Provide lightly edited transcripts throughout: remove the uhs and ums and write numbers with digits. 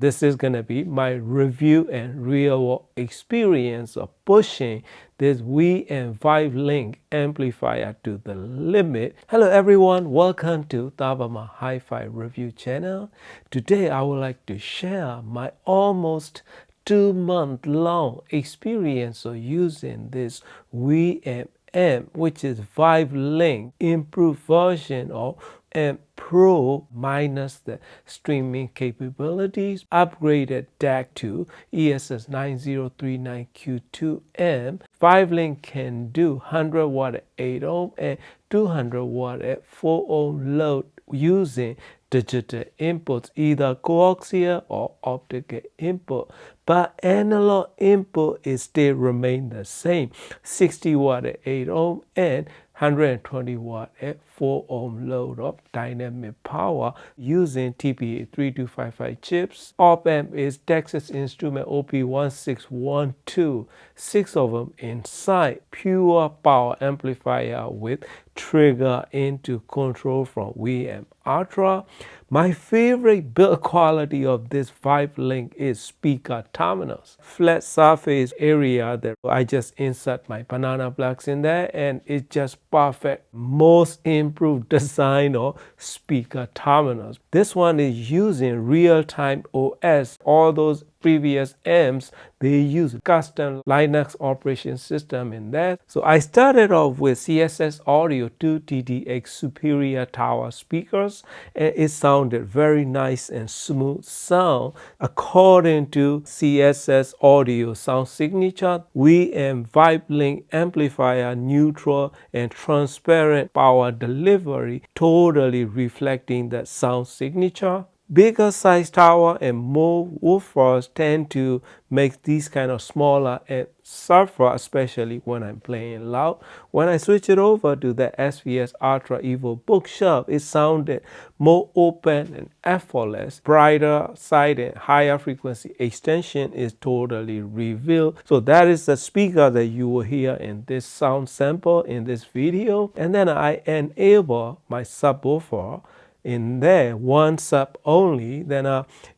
This is going to be my review and real world experience of pushing this VM5 link amplifier to the limit. Hello everyone, welcome to Tabama Hi-Fi Review channel. Today I would like to share my almost 2-month long experience of using this VM, which is Vive Link improved version of M Pro minus the streaming capabilities, upgraded DAC to ESS 9039Q2M. Vive Link can do 100 watt at 8 ohm and 200 watt at 4 ohm load using digital inputs, either coaxial or optical input, but analog input is still remain the same, 60 watt at 8 ohm and 120 watt at 4 ohm load of dynamic power using TPA3255 chips. Op-amp is Texas Instrument OP1612, 6 of them inside, pure power amplifier with trigger into control from VM Ultra. My favorite build quality of this Vive Link is speaker terminals. Flat surface area that I just insert my banana plugs in there and it's just perfect. Most improved design of speaker terminals. This one is using real-time OS. All those previous M's, they use custom Linux operation system in there. So I started off with CSS Audio 2 TDX Superior Tower speakers, and it sounded very nice and smooth sound. According to CSS Audio sound signature, VM Vibe Link amplifier neutral and transparent power delivery, totally reflecting that sound signature. Bigger size tower and more woofers tend to make these kind of smaller and suffer, especially when I'm playing loud. When I switch it over to the SVS Ultra Evo Bookshelf, it sounded more open and effortless. Brighter side and higher frequency extension is totally revealed. So that is the speaker that you will hear in this sound sample in this video. And then I enable my subwoofer in there, one sub only, then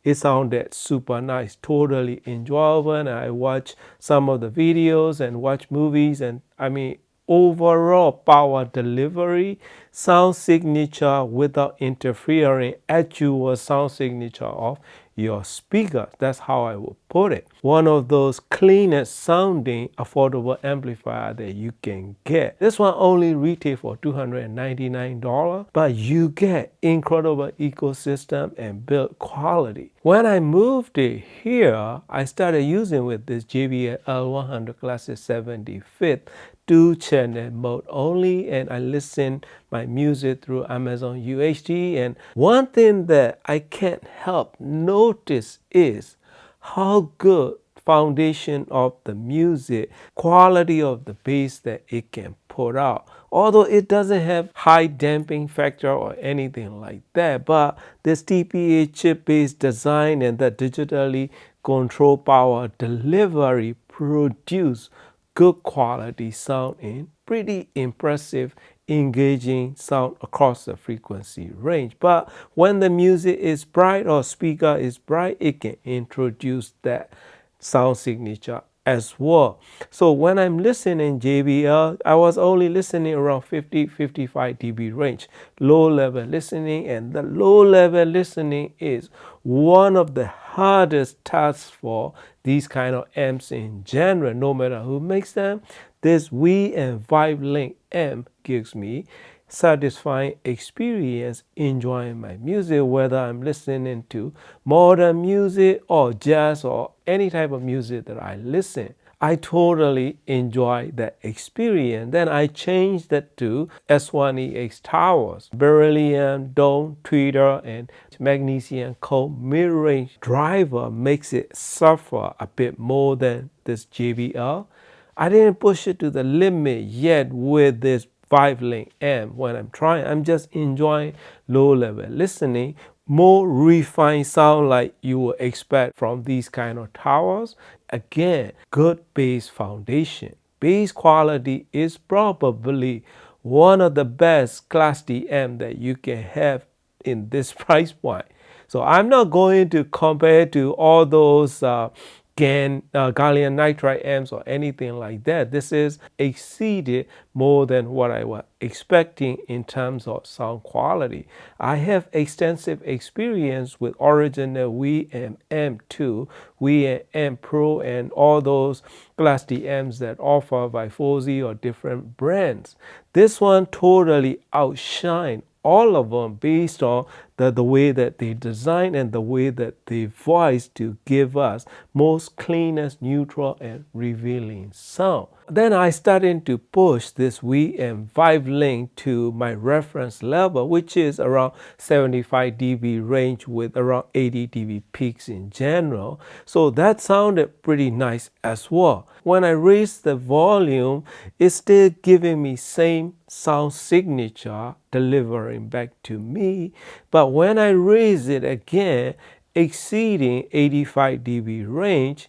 it sounded super nice, totally enjoyable. And I watch some of the videos and watch movies, and I mean overall power delivery, sound signature without interfering, actual sound signature of your speaker. That's how I would put it. One of those cleanest sounding affordable amplifier that you can get. This one only retail for $299, but you get incredible ecosystem and build quality. When I moved it here, I started using with this JBL L100 Classic 75th 2-channel mode only, and I listen my music through Amazon UHD. And one thing that I can't help notice is how good foundation of the music, quality of the bass that it can put out. Although it doesn't have high damping factor or anything like that, but this TPA chip-based design and the digitally controlled power delivery produce good quality sound in pretty impressive engaging sound across the frequency range. But when the music is bright or speaker is bright, it can introduce that sound signature as well. So when I'm listening JBL, I was only listening around 50-55 dB range, low level listening, and the low level listening is one of the hardest tasks for these kind of amps in general, no matter who makes them. This VM Vive Link amp gives me satisfying experience enjoying my music, whether I'm listening to modern music or jazz or any type of music that I listen. I totally enjoy that experience. Then I changed that to S1EX towers, beryllium, dome, tweeter, and magnesium cold mid-range driver makes it suffer a bit more than this JBL. I didn't push it to the limit yet with this Vive Link amp. When I'm trying, I'm just enjoying low level listening, more refined sound like you would expect from these kind of towers. Again, good bass foundation. Bass quality is probably one of the best Class D amp that you can have in this price point. So I'm not going to compare to all those gallium nitride amps or anything like that. This is exceeded more than what I was expecting in terms of sound quality. I have extensive experience with original WM M2, WM Pro, and all those Class D amps that offer by 4Z or different brands. This one totally outshine all of them based on the way that they design and the way that they voice to give us most cleanest, neutral, and revealing sound. Then I started to push this VM5 link to my reference level, which is around 75 dB range with around 80 dB peaks in general. So that sounded pretty nice as well. When I raised the volume, it's still giving me same sound signature delivering back to me. But when I raise it again, exceeding 85 dB range,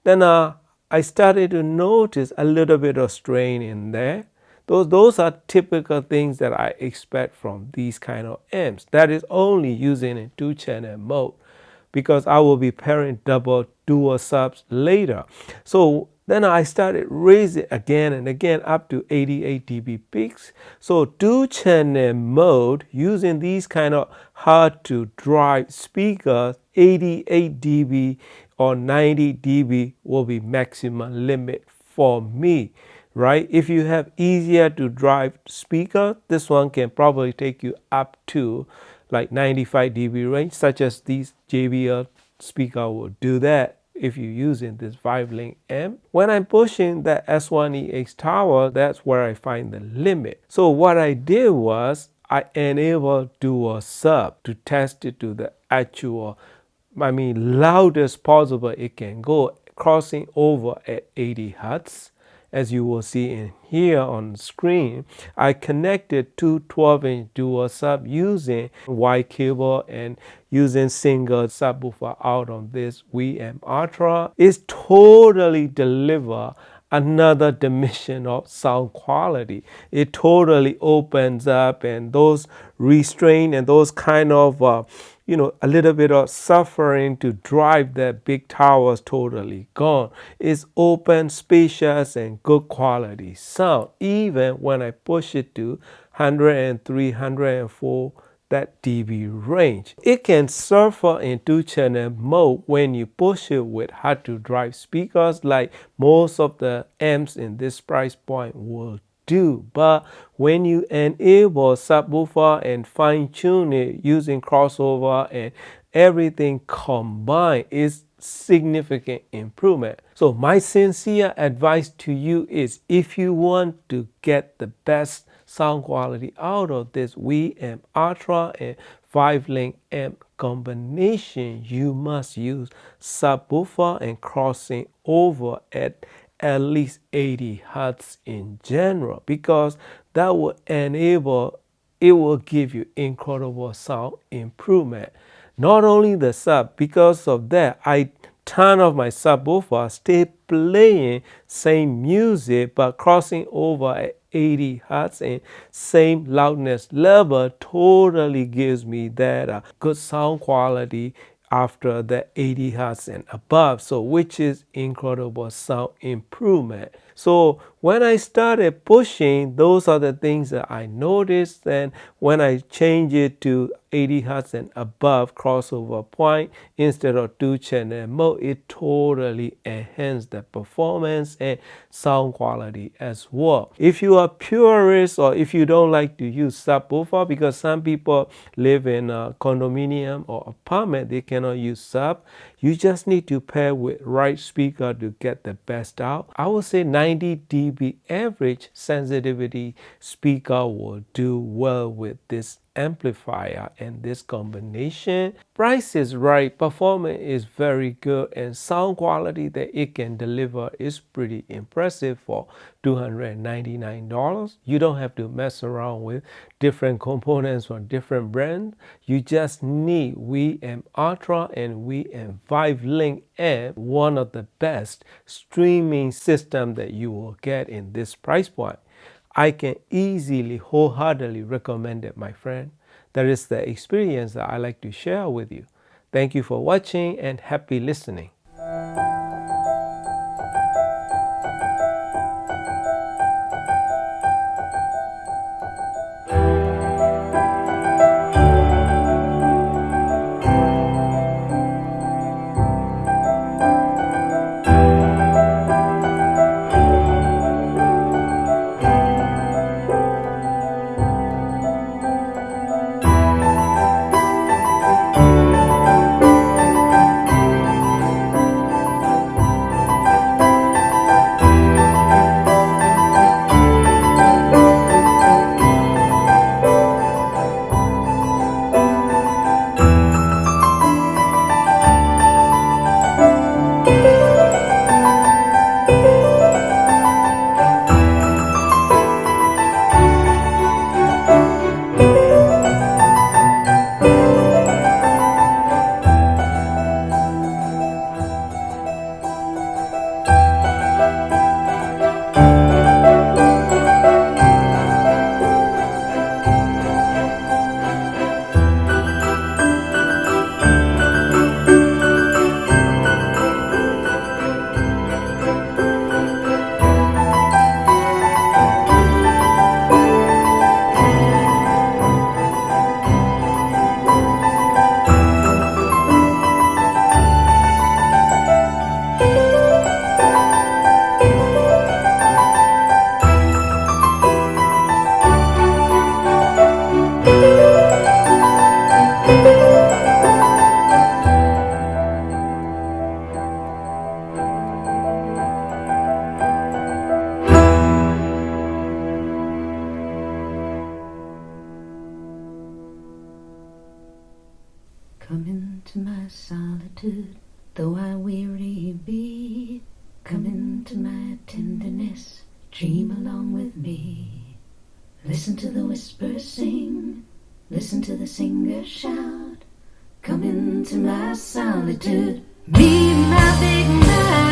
then I started to notice a little bit of strain in there. Those are typical things that I expect from these kind of amps. That is only using a 2-channel mode, because I will be pairing double dual subs later. So then I started raising again and again up to 88 dB peaks. So 2-channel mode using these kind of hard to drive speakers, 88 dB or 90 dB will be maximum limit for me, right? If you have easier to drive speaker, this one can probably take you up to like 95 dB range, such as these JBL speaker will do that if you're using this 5-link amp. When I'm pushing the S1EX tower, that's where I find the limit. So what I did was I enabled dual sub to test it to the actual, loudest possible it can go, crossing over at 80 hertz. As you will see in here on the screen, I connected two 12-inch dual sub using Y cable and using single subwoofer out on this VM Ultra. It's totally deliver another dimension of sound quality. It totally opens up, and those restraint and those kind of a little bit of suffering to drive that big towers totally gone. It's open, spacious, and good quality sound. Even when I push it to 103, 104, that dB range. It can suffer in 2-channel mode when you push it with hard to drive speakers like most of the amps in this price point will do. But when you enable subwoofer and fine tune it using crossover and everything combined, is significant improvement. So my sincere advice to you is, if you want to get the best sound quality out of this VM Ultra and 5-link amp combination, you must use subwoofer and crossing over at least 80 hertz in general, because that will enable, it will give you incredible sound improvement. Not only the sub, because of that, I turn off my subwoofer, stay playing same music, but crossing over at 80 hertz and same loudness level totally gives me that good sound quality after the 80 hertz and above, so which is incredible sound improvement. So when I started pushing, those are the things that I noticed. And when I change it to 80 hertz and above crossover point instead of 2-channel mode, it totally enhanced the performance and sound quality as well. If you are purist, or if you don't like to use subwoofer, because some people live in a condominium or apartment, they cannot use sub, you just need to pair with right speaker to get the best out. I would say 90 dB average sensitivity speaker will do well with this amplifier and this combination. Price is right, performance is very good, and sound quality that it can deliver is pretty impressive for $299. You don't have to mess around with different components from different brands. You just need VM Ultra and VM 5-link amp, one of the best streaming system that you will get in this price point. I can easily, wholeheartedly recommend it, my friend. That is the experience that I like to share with you. Thank you for watching and happy listening. Come into my solitude, though I weary be. Come into my tenderness, dream along with me. Listen to the whispers sing, listen to the singer shout. Come into my solitude, be my big mouth.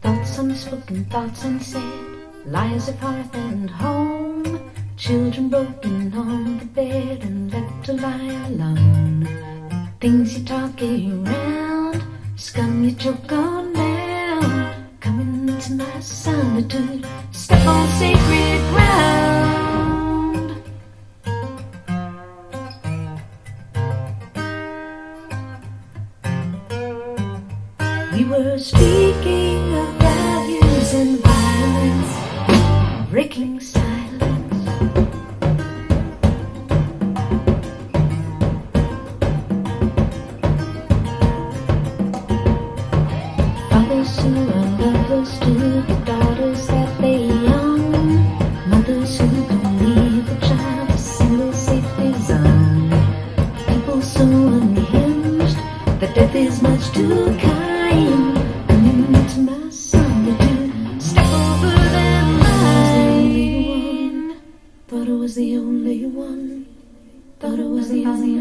Thoughts unspoken, thoughts unsaid, lies of hearth and home. Children broken on the bed and left to lie alone. Things you talk around, scum you choke on down. Come into my solitude, step on sacred ground. We were speaking of values and violence, breaking silence. Fathers who are lovers to the daughters that they young, mothers who believe a child a single safety zone. People so unhinged that death is much too kind. Come into my solitude, step over their line. Thought it was the only one. Thought it was the only.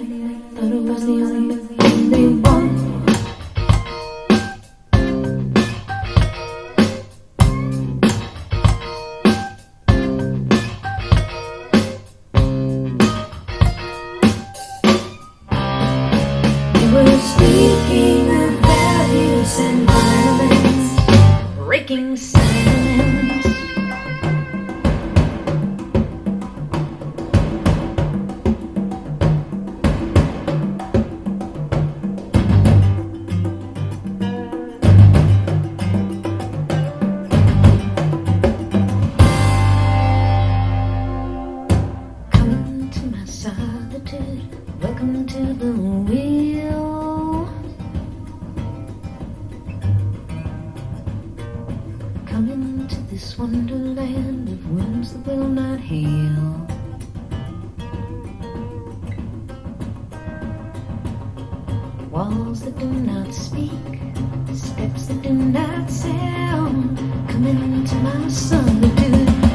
Thought it was the only one. We're speaking of values and violence, breaking silence. Come to my solitude, welcome to the wheel. Come into this wonderland of wounds that will not heal. Walls that do not speak, steps that do not sound. Come into my solitude,